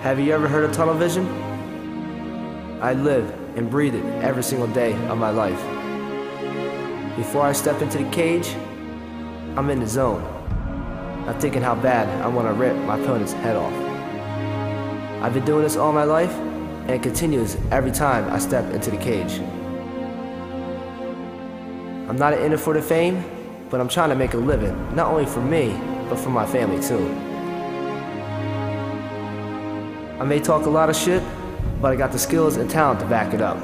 Have you ever heard of tunnel vision? I live and breathe it every single day of my life. Before I step into the cage, I'm in the zone. I'm thinking how bad I want to rip my opponent's head off. I've been doing this all my life, and it continues every time I step into the cage. I'm not in it for the fame, but I'm trying to make a living, not only for me, but for my family too. I may talk a lot of shit, but I got the skills and talent to back it up.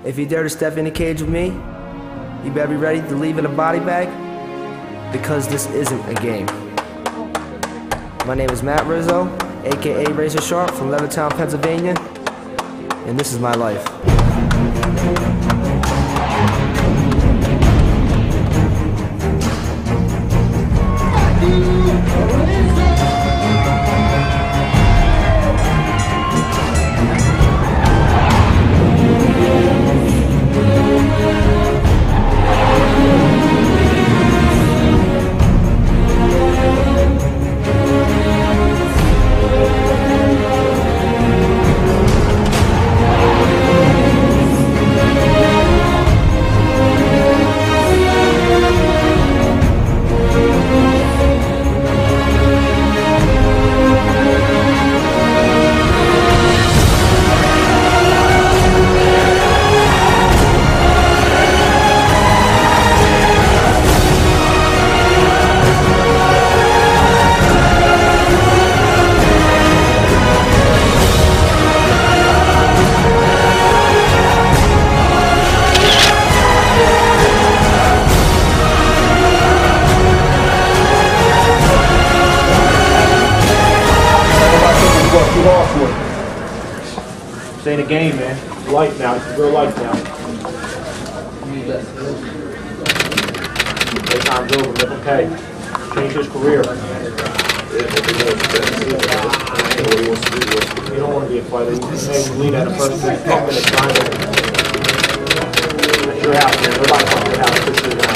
If you dare to step in the cage with me, you better be ready to leave in a body bag, because this isn't a game. My name is Matt Rizzo, aka Razor Sharp from Levittown, Pennsylvania, and this is my life. This ain't a game, man. It's life now. It's real life now. Playtime's over. Live okay. Change his career. You don't want to be a fighter. You can lead at a first 10 minute time. It's your house, man. Nobody comes to your house. Push you down.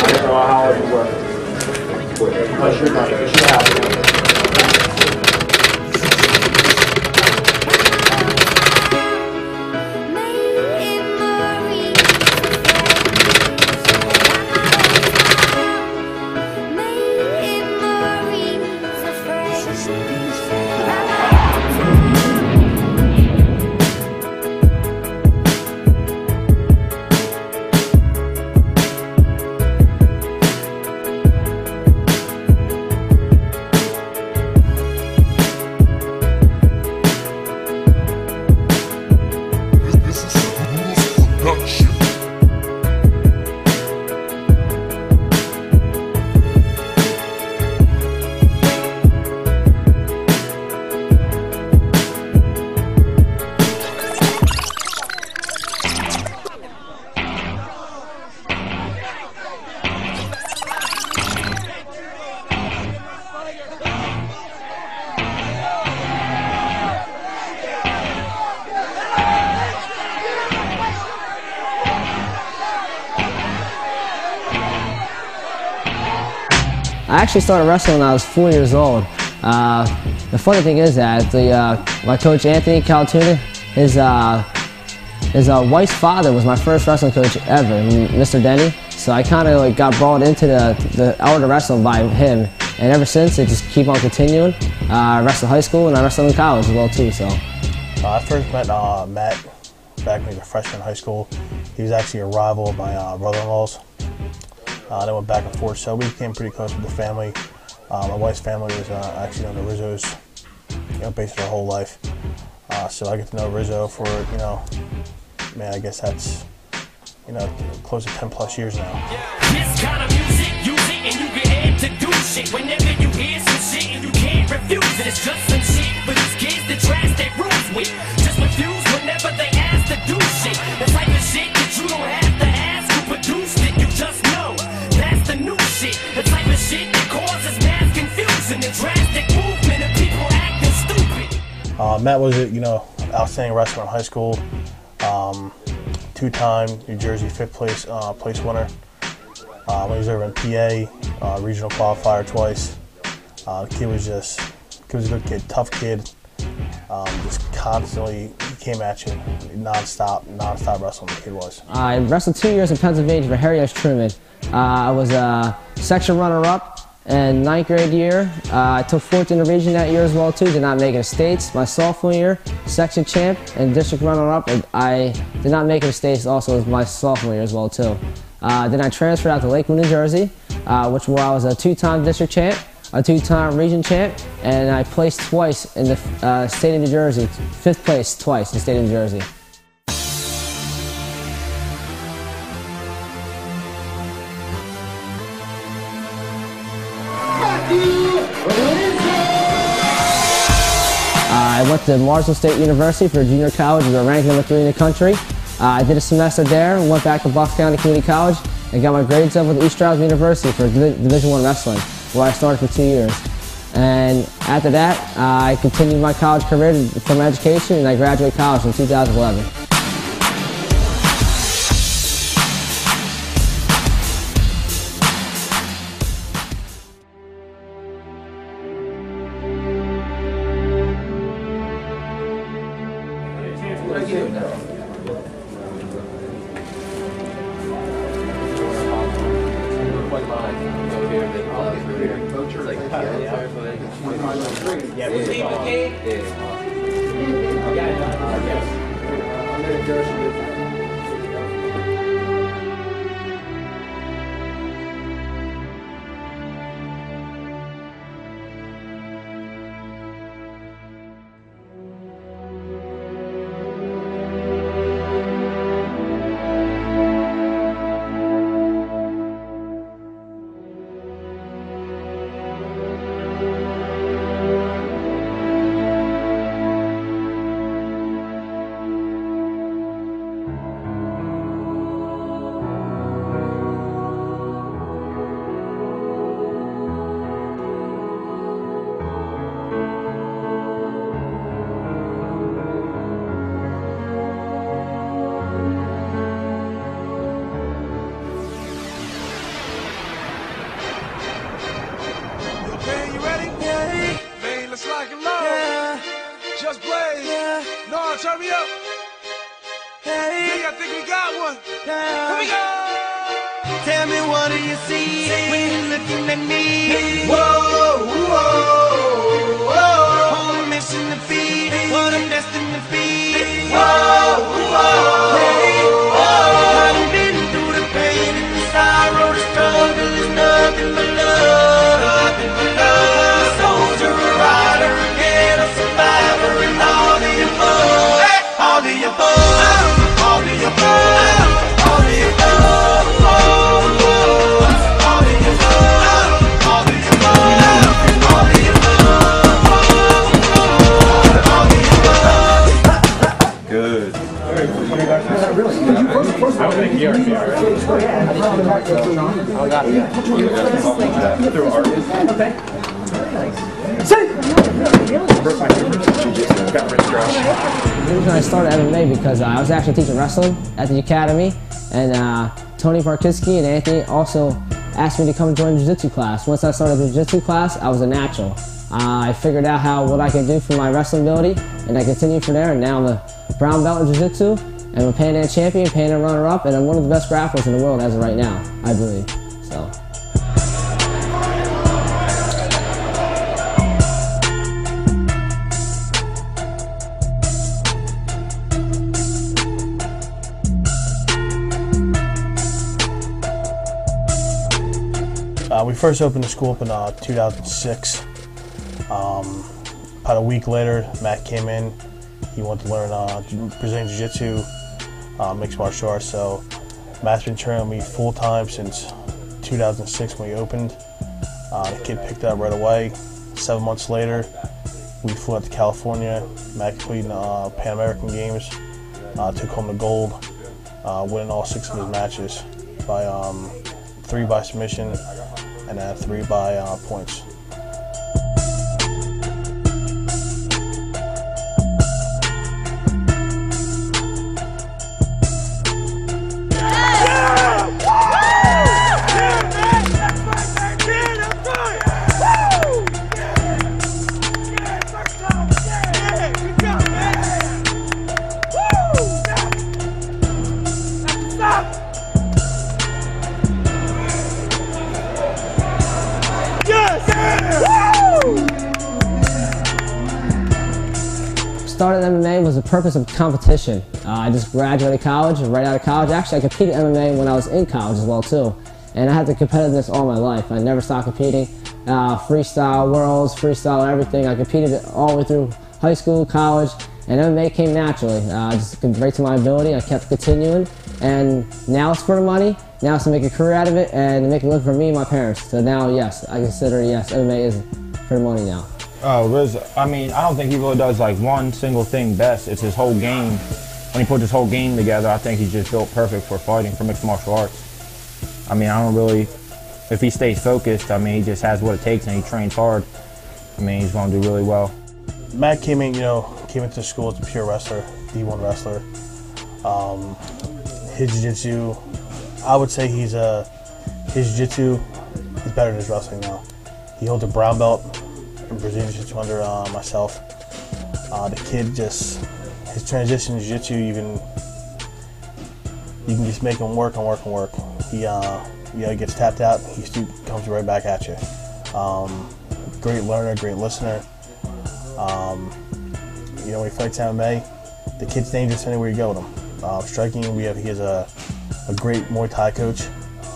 I don't know how it would work. Unless you're not. It's your house, man. I actually started wrestling when I was 4 years old. The funny thing is that my coach Anthony Caltuna, his wife's father was my first wrestling coach ever, Mr. Denny. So I kind of got brought into the art of wrestling by him, and ever since it just keep on continuing. I wrestled high school and I wrestled in college as well too. So I first met Matt back when he was a freshman in high school. He was actually a rival of my brother-in-law's. They went back and forth, so we became pretty close with the family. My wife's family was actually on the Rizzo's, basically their whole life. So I get to know Rizzo for, man, I guess that's, close to 10 plus years now. This kind of music, use it and you get head to do shit. Whenever you hear some shit and you can't refuse it, it's just some shit for these kids that trash their rules with. Just refuse whenever they ask to do shit. The type of shit that you don't have to ask who produced it, you just know. That's the new shit, the type of shit that causes mass confusion, the drastic movement of people acting stupid. Matt was an outstanding wrestler in high school, two-time New Jersey 5th place winner. When he was over in PA, regional qualifier twice. The kid was a good kid, tough kid. Just constantly, he came at you, non-stop wrestling the kid was. I wrestled 2 years in Pennsylvania for Harry S. Truman. I was a section runner-up in 9th grade year. I took 4th in the region that year as well too, did not make it to states. My sophomore year, section champ and district runner-up. I did not make it to states also as my sophomore year as well too. Then I transferred out to Lakewood, New Jersey, where I was a 2-time district champ, a 2-time region champ, and I placed twice in the state of New Jersey, 5th place twice in the state of New Jersey. I went to Marshall State University for junior college. We were ranked number 3 in the country. I did a semester there, went back to Bucks County Community College, and got my grades up with East Strouds University for Division I Wrestling, where I started for 2 years. And after that, I continued my college career from education, and I graduated college in 2011. Turn me up. Hey, I think we got one. Here we go. Tell me, what do you see when you're looking at me? Whoa, whoa, whoa. All I'm missing to feed, what I'm destined to be. Whoa, whoa, hey, whoa. I've been through the pain and the sorrow, the struggle is nothing but love. Nothing but love. A soldier, a rider, again, a survivor, and all the above. All the above, all the above, all the above, all the above, all the above, all the above. Good. I would think you're I got it. Through art. Okay. The reason I started MMA because I was actually teaching wrestling at the academy, and Tony Parkiski and Anthony also asked me to come join the jiu-jitsu class. Once I started the jiu-jitsu class, I was a natural. I figured out what I could do for my wrestling ability, and I continued from there, and now I'm a brown belt in jiu-jitsu, and I'm a Pan Am champion, Pan Am runner-up, and I'm one of the best grapplers in the world as of right now, I believe. So. We first opened the school up in 2006. About a week later, Matt came in. He wanted to learn Brazilian Jiu-Jitsu, mixed martial arts. So Matt's been training me full-time since 2006 when we opened. The kid picked it up right away. 7 months later, we flew out to California. Matt completed Pan American Games, took home the gold, winning all 6 of his matches by 3 by submission and 3 by points. started MMA was the purpose of competition. I just graduated college, right out of college. Actually, I competed MMA when I was in college as well too. And I had the competitiveness all my life. I never stopped competing. Freestyle worlds, freestyle everything. I competed all the way through high school, college, and MMA came naturally. Just right to my ability. I kept continuing, and now it's for the money. Now it's to make a career out of it and to make it look for me and my parents. So now, yes, I consider yes, MMA is for the money now. Rizzo, I mean, I don't think he really does like one single thing best. It's his whole game. When he puts his whole game together, I think he's just built perfect for fighting, for mixed martial arts. I mean, I don't really, if he stays focused, I mean, he just has what it takes and he trains hard. I mean, he's going to do really well. Matt came in, came into school as a pure wrestler, D1 wrestler. His jiu-jitsu, I would say his jiu-jitsu is better than his wrestling now. He holds a brown belt in Brazilian jiu-jitsu under myself. The kid his transition to jiu-jitsu, you can just make him work and work and work. He gets tapped out, he still comes right back at you. Great learner, great listener. When he fights MMA, the kid's dangerous anywhere you go with him. Striking, he has a great Muay Thai coach.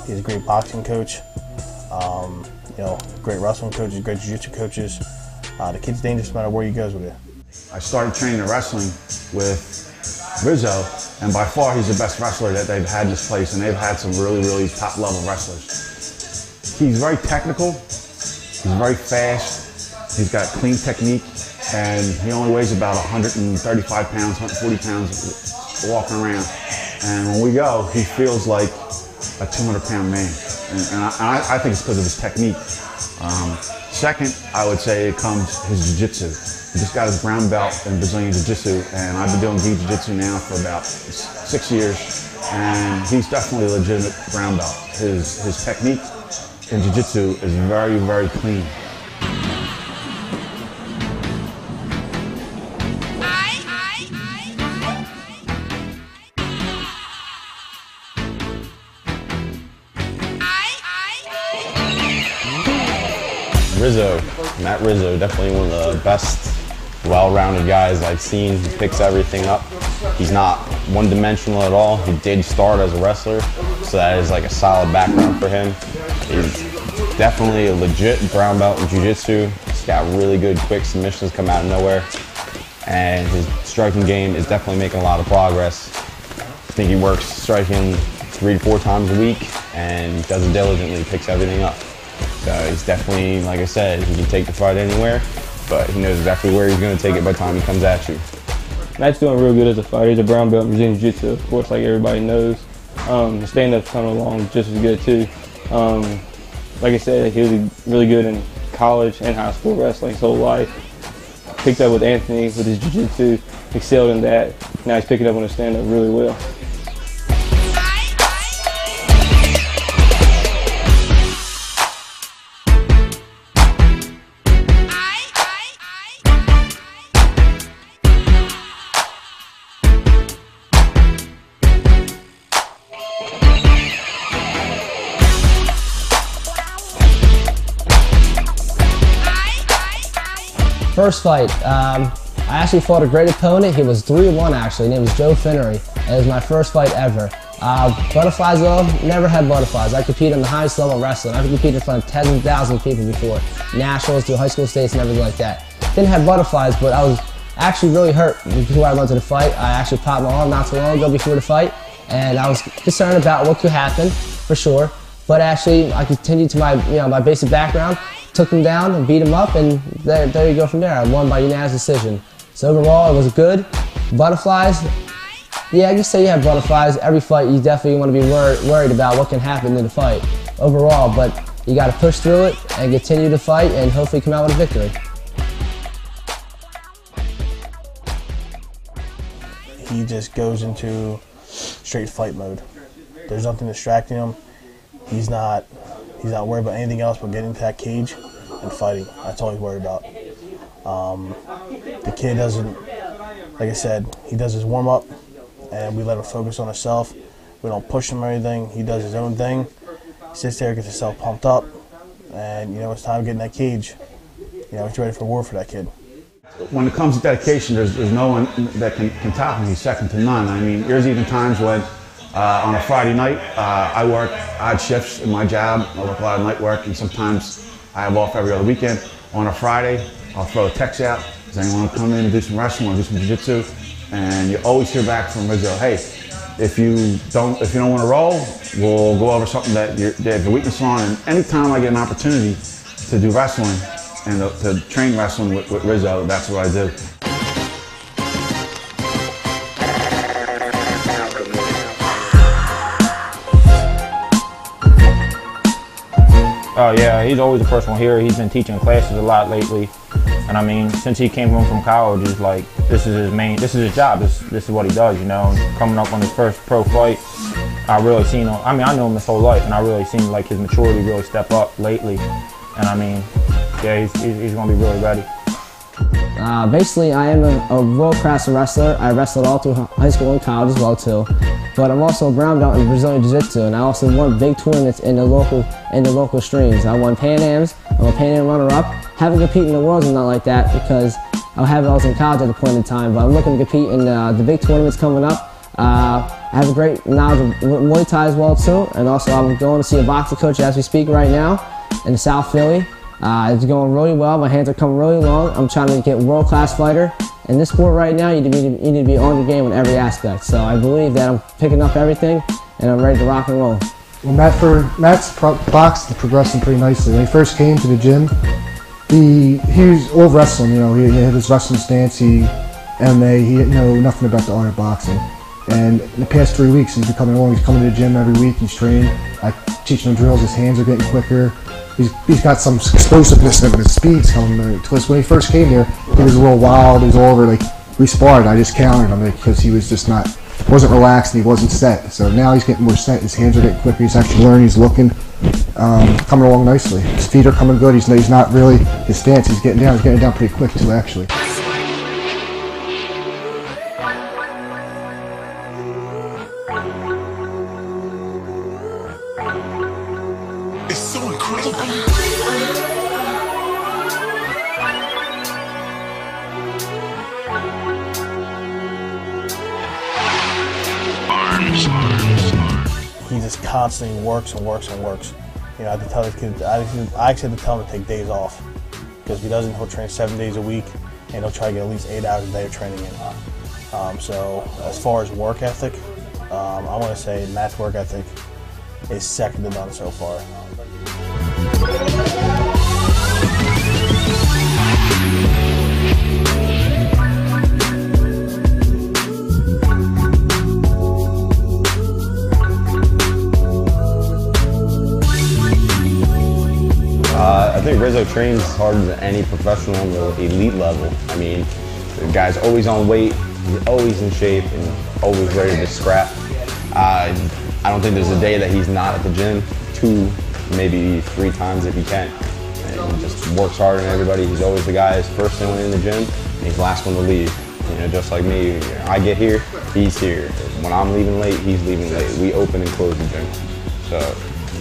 He has a great boxing coach. Great wrestling coaches, great jiu-jitsu coaches. The kid's dangerous no matter where he goes with it. I started training wrestling with Rizzo, and by far he's the best wrestler that they've had in this place, and they've had some really, really top-level wrestlers. He's very technical, he's very fast, he's got clean technique, and he only weighs about 135 pounds, 140 pounds walking around. And when we go, he feels like a 200-pound man, and I think it's because of his technique. Second, I would say it comes his jiu-jitsu. He just got his brown belt in Brazilian jiu-jitsu, and I've been doing jiu-jitsu now for about 6 years, and he's definitely a legitimate brown belt. His technique in jiu-jitsu is very, very clean. Matt Rizzo, definitely one of the best, well-rounded guys I've seen. He picks everything up. He's not one-dimensional at all. He did start as a wrestler, so that is like a solid background for him. He's definitely a legit brown belt in jiu-jitsu. He's got really good quick submissions come out of nowhere, and his striking game is definitely making a lot of progress. I think he works striking 3 to 4 times a week and does it diligently, picks everything up. So he's definitely, like I said, he can take the fight anywhere, but he knows exactly where he's going to take it by the time he comes at you. Matt's doing real good as a fighter. He's a brown belt in Brazilian Jiu-Jitsu, of course, like everybody knows. The stand-up's coming along just as good too. Like I said, he was really good in college and high school wrestling his whole life. Picked up with Anthony with his Jiu-Jitsu, excelled in that. Now he's picking up on the stand-up really well. First fight, I actually fought a great opponent. He was 3-1 actually. His name was Joe Finnery. It was my first fight ever. Butterflies though, never had butterflies. I competed in the highest level of wrestling. I've competed in front of tens of thousands of people before. Nationals, through high school states and everything like that. Didn't have butterflies, but I was actually really hurt before I went to the fight. I actually popped my arm not too long ago before the fight, and I was concerned about what could happen, for sure. But actually, I continued to my basic background, took him down and beat him up, and there you go from there. I won by unanimous decision. So overall, it was good. Butterflies, yeah, I can say you have butterflies. Every fight, you definitely want to be worried about what can happen in the fight overall, but you got to push through it and continue to fight and hopefully come out with a victory. He just goes into straight fight mode. There's nothing distracting him. He's not worried about anything else but getting into that cage and fighting. That's all he's worried about. The kid doesn't, like I said, he does his warm-up and we let him focus on himself. We don't push him or anything. He does his own thing. He sits there, gets himself pumped up, and it's time to get in that cage. He's ready for war for that kid. when it comes to dedication, there's no one that can top him. He's second to none. I mean, there's even times when on a Friday night, I work odd shifts in my job. I work a lot of night work, and sometimes I have off every other weekend. On a Friday, I'll throw a text out. Does anyone want to come in and do some wrestling or do some jiu-jitsu? And you always hear back from Rizzo, hey, if you don't want to roll, we'll go over something that they have a weakness on. And anytime I get an opportunity to do wrestling and to train wrestling with Rizzo, that's what I do. Oh yeah, he's always the first one here. He's been teaching classes a lot lately. And I mean, since he came home from college, it's like, this is his job. This is what he does, you know. And coming up on his first pro fight, I really seen him. I mean, I know him his whole life, and I really seen like his maturity really step up lately. And I mean, yeah, he's gonna be really ready. Basically, I am a world-class wrestler. I wrestled all through high school and college as well too. But I'm also a brown belt in Brazilian Jiu-Jitsu, and I also won big tournaments in the local streams. I won Pan Ams. I'm a Pan Am runner-up. Haven't competed in the Worlds and not like that because I was in college at the point in time. But I'm looking to compete in the big tournaments coming up. I have a great knowledge of Muay Thai as well too, and also I'm going to see a boxing coach as we speak right now in South Philly. It's going really well. My hands are coming really long. I'm trying to get a world-class fighter. In this sport right now, you need to be on your game in every aspect. So I believe that I'm picking up everything, and I'm ready to rock and roll. Well, Matt's boxed and progressing pretty nicely. When he first came to the gym, he was all wrestling. You know, he had his wrestling stance, MMA. He didn't know nothing about the art of boxing. And in the past 3 weeks, he's been coming along. He's coming to the gym every week. He's training. I teach him drills. His hands are getting quicker. He's got some explosiveness in him. His speed's coming. Because when he first came here, he was a little wild. He was all over. Like, we sparred. I just countered him because he was just wasn't relaxed and he wasn't set. So now he's getting more set. His hands are getting quicker. He's actually learning. He's looking, coming along nicely. His feet are coming good. He's not really his stance. He's getting down. He's getting down pretty quick too, actually. It's so incredible. He just constantly works and works and works. You know, I have to tell this kid, I actually have to tell him to take days off. Because if he doesn't, he'll train 7 days a week and he'll try to get at least 8 hours a day of training in. So as far as work ethic, I want to say Matt's work ethic is second to none so far. I think Rizzo trains harder than any professional on the elite level. I mean, the guy's always on weight, he's always in shape, and always ready to scrap. I don't think there's a day that he's not at the gym, 2, maybe 3 times if he can. And he just works harder than everybody. He's always the guy who's first one in the gym, and he's last one to leave. You know, just like me, I get here, he's here. When I'm leaving late, he's leaving late. We open and close the gym. So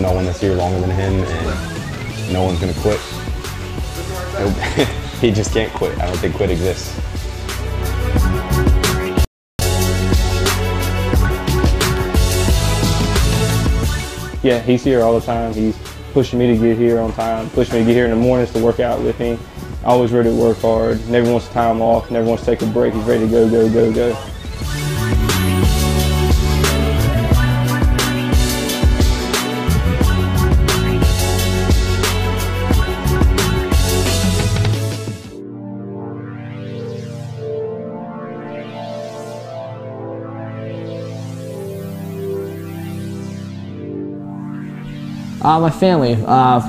no one that's here longer than him, and no one's gonna quit. He just can't quit. I don't think quit exists. Yeah, he's here all the time. He's pushing me to get here on time, pushing me to get here in the mornings to work out with me. Always ready to work hard, never wants to time off, never wants to take a break. He's ready to go, go, go, go. My family,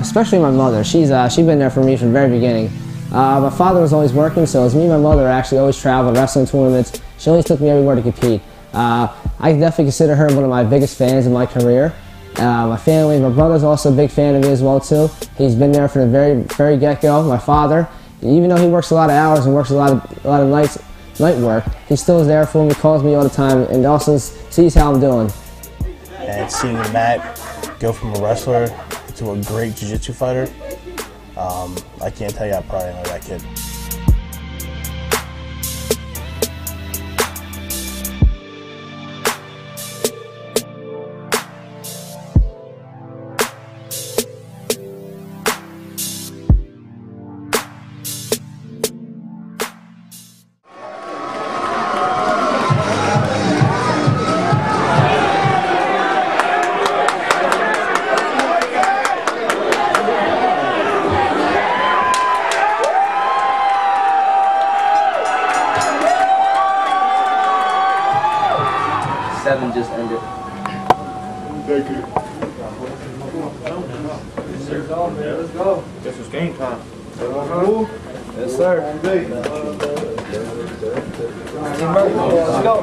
especially my mother, she's been there for me from the very beginning. My father was always working, so it was me and my mother actually always traveled wrestling tournaments. She always took me everywhere to compete. I definitely consider her one of my biggest fans in my career. My family, my brother's also a big fan of me as well too. He's been there from the very get-go. My father, even though he works a lot of hours and works a lot of night work, he still is there for me, calls me all the time, and also sees how I'm doing. And seeing Matt go from a wrestler to a great jiu-jitsu fighter, I can't tell you how proud I am of that kid. go, man. Let's go. This is game time. Yes, sir. Let's go.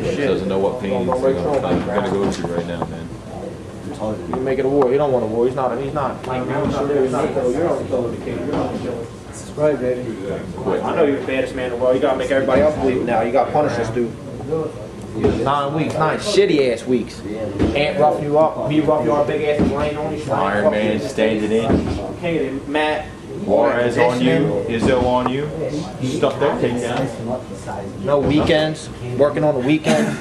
He doesn't know what pain he's gonna go through right now, man. You can make it a war. He don't want a war. He's not there. He's not a killer. You're on the killer of the king. You're on the killer. That's right, baby. I know you're the baddest man in the world. You gotta make everybody else believe it now. You gotta punish this dude. 9 weeks, 9 shitty ass weeks. Ant roughing you up, me roughing you up, big ass laying on you. Iron Man standing in. Okay, Matt. Juarez on you. Izzo on you. Stuff their takedowns. No weekends. Working on the weekend.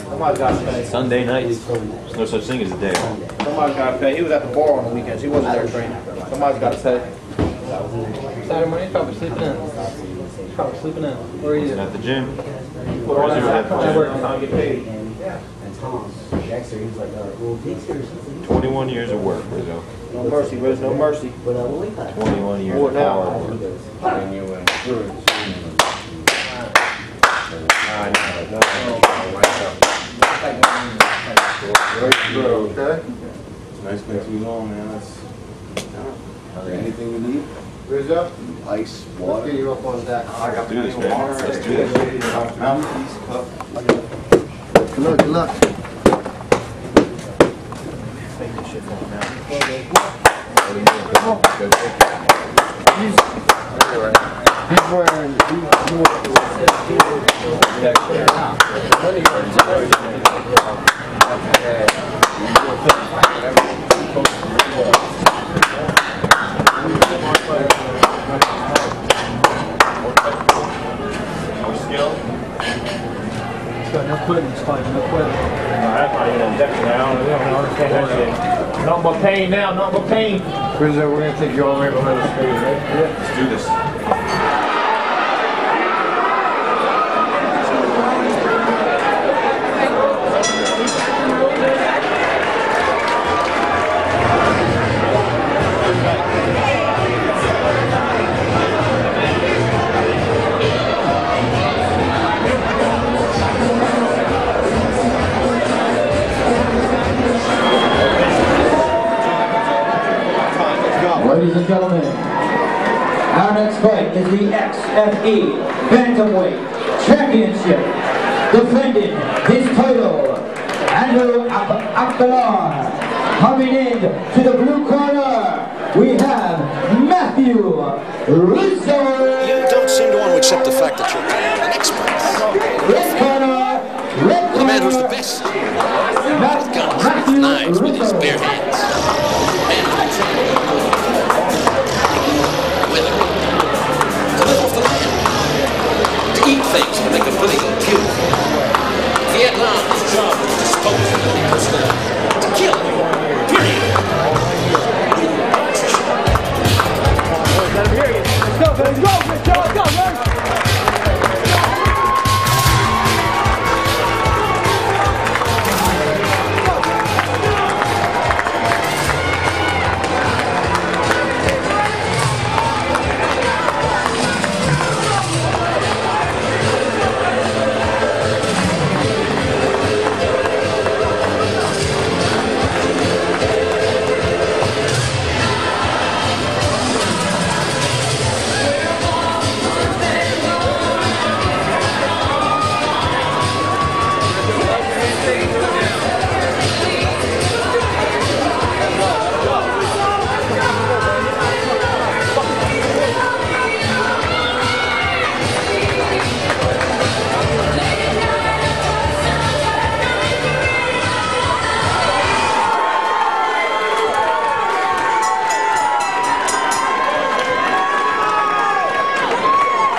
Somebody's got to pay. Sunday nights. There's no such thing as a day off. Somebody's got to pay. He was at the bar on the weekends. He wasn't there training. Somebody's got to pay. Saturday morning, he's probably sleeping in. He's probably sleeping in. Where are you? At the gym. Put all that time to work and not get paid. 21 years of work, Rizzo. No mercy, Riz. No mercy. 21 years More of now. hard work. Okay. It's nice meeting you all, man. Anything you need? Rizzo? Ice, water. Let's get you up on deck. Let's do this, man. Let's do this. Good luck, good luck. Take this shit from him now. He's wearing. No quitting, it's fine. No quitting. That's not even injection now. We don't understand that shit. Nothing but pain now. Nothing but pain. Rizzo, we're going to take you all the way behind the stage, right? Yeah. Let's do this. Ladies and gentlemen, our next fight is the XFE Bantamweight Championship. Defending his title, Andrew Akhtar. Coming in to the blue corner, we have Matthew Rizzo. You don't seem to want to accept the fact that you're an expert. Red corner, red The man who's the corner, best. With guns, with knives, with his bare hands. Weather. To live off the land. To eat things to make a living and kill. Vietnam, his job was to dispose of the person. To kill. Period.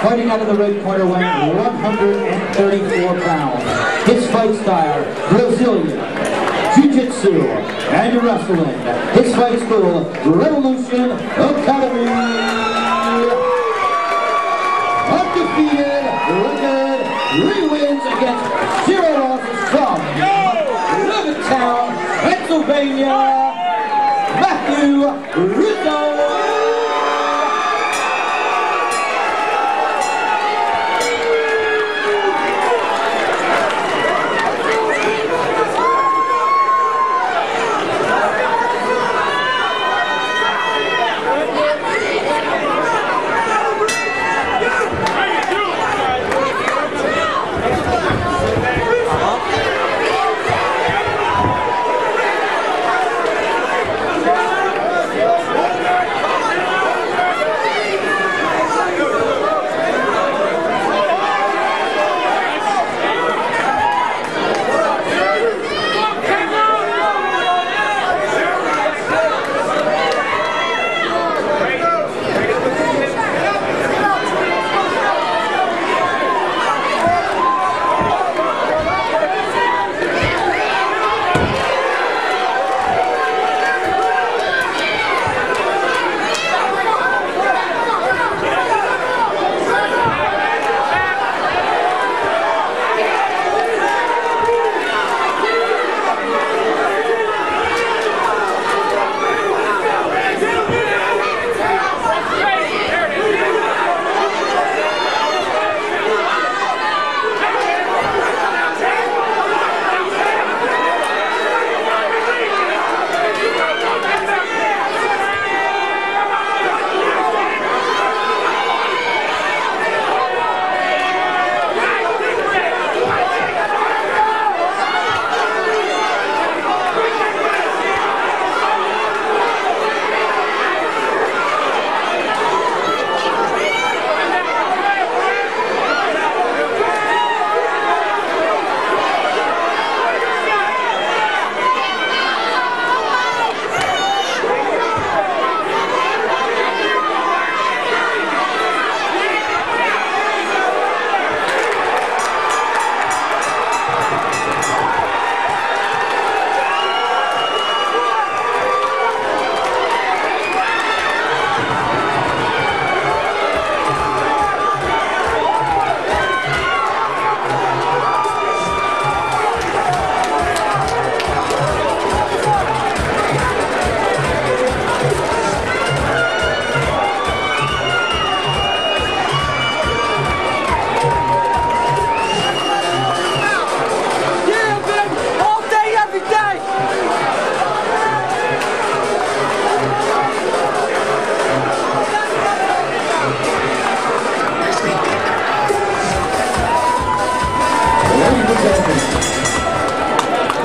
Fighting out of the red corner, weighing 134 pounds. His fight style, Brazilian, jiu-jitsu, and wrestling. His fight school, Revolution Academy. Undefeated record, 3 wins against 0 losses from Levittown, Pennsylvania, Matthew Rizzo.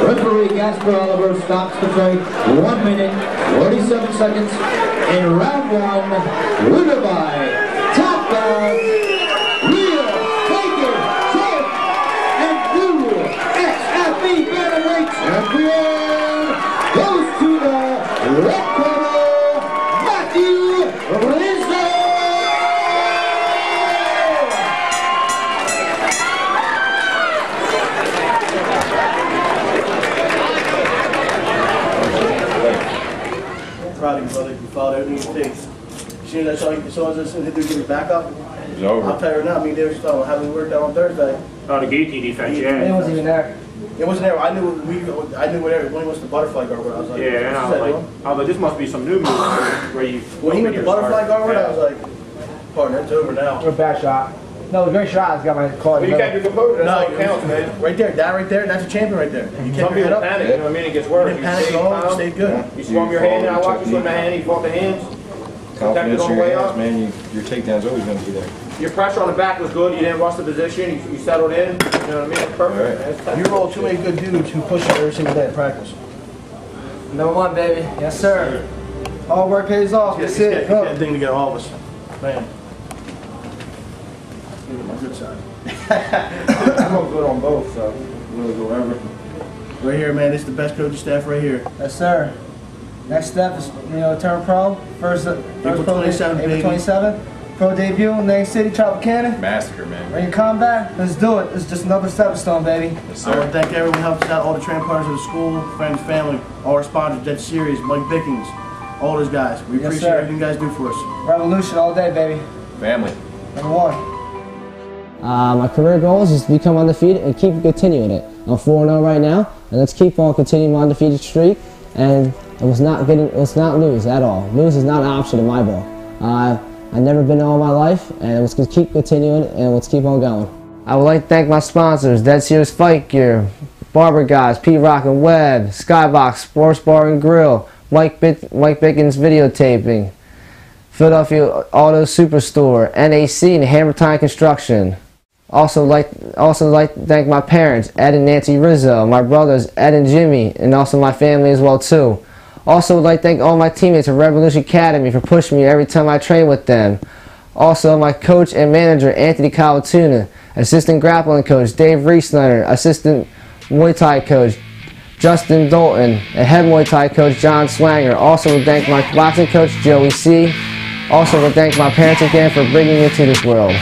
Referee Gasper Oliver stops the fight. 1 minute, 47 seconds in round 1. Winner by top dog, real vacant choke, and new XFE bantamweight champion goes to the red corner, Rizzo. Proud of you, brother. You followed everything it takes. As soon as I saw us hit give his back up, It's over. I'll tell you right now, me and David was talking about having worked out on Thursday. Oh, the guillotine defense, yeah. It wasn't even there. It wasn't there. I knew whatever. When he was the butterfly guard, I was like, Yeah, and I was like, this must be some new move where you. when he went the butterfly guard, I was like, partner, it's over now. A bad shot. No, it was a great shot. It's got my call. But you kept your composure. That's No, all that counts, man. Right there, that right there, that's a champion right there. You kept Some your head people up. panic, you know what I mean? It gets worse. You didn't panic at all. You stayed good. You swung your hand, and I watched you swing the hand, you fought the hands. Confidence on in the your way hands, up. man. Your takedown's always going to be there. Your pressure on the back was good. You didn't rush the position. You settled in. You know what I mean? It's perfect. Right. You roll too many good dudes who push you every single day at practice. Number 1, baby. Yes, sir. All work pays off. That's it. Get that thing together, all of us. Man. Give me my good side. I'm good on both, so really go wherever. Right here, man. This is the best coaching staff right here. Yes, sir. Next step is, turn pro. First April pro 27th, April baby. 27th. Pro debut in Name City, Tropicana. Massacre, man. Ring combat. Let's do it. It's just another stepping stone, baby. Yes, I want sir. to thank everyone who helped us out, all the training partners of the school, friends, family, all our sponsors, Dead Series, Mike Bickings, all those guys. We Yes, appreciate sir. everything you guys do for us. Revolution all day, baby. Family. Number 1. My career goals is to become undefeated and keep continuing it. I'm 4-0 right now, and let's keep on continuing my undefeated streak. And let's not lose at all. Lose is not an option in my ball. I've never been all my life, and let's just keep continuing and let's keep on going. I would like to thank my sponsors: Dead Series Fight Gear, Barber Guys, P-Rock and Web, Skybox Sports Bar and Grill, Mike Bickens Videotaping, Philadelphia Auto Superstore, NAC, and Hammer Time Construction. Also like to thank my parents, Ed and Nancy Rizzo, my brothers Ed and Jimmy, and also my family as well too. Also would like to thank all my teammates at Revolution Academy for pushing me every time I train with them. Also my coach and manager Anthony Calatuna, assistant grappling coach Dave Riesleiner, assistant Muay Thai coach Justin Dalton, and head Muay Thai coach John Swanger. Also would thank my boxing coach Joey C. Also would thank my parents again for bringing me to this world.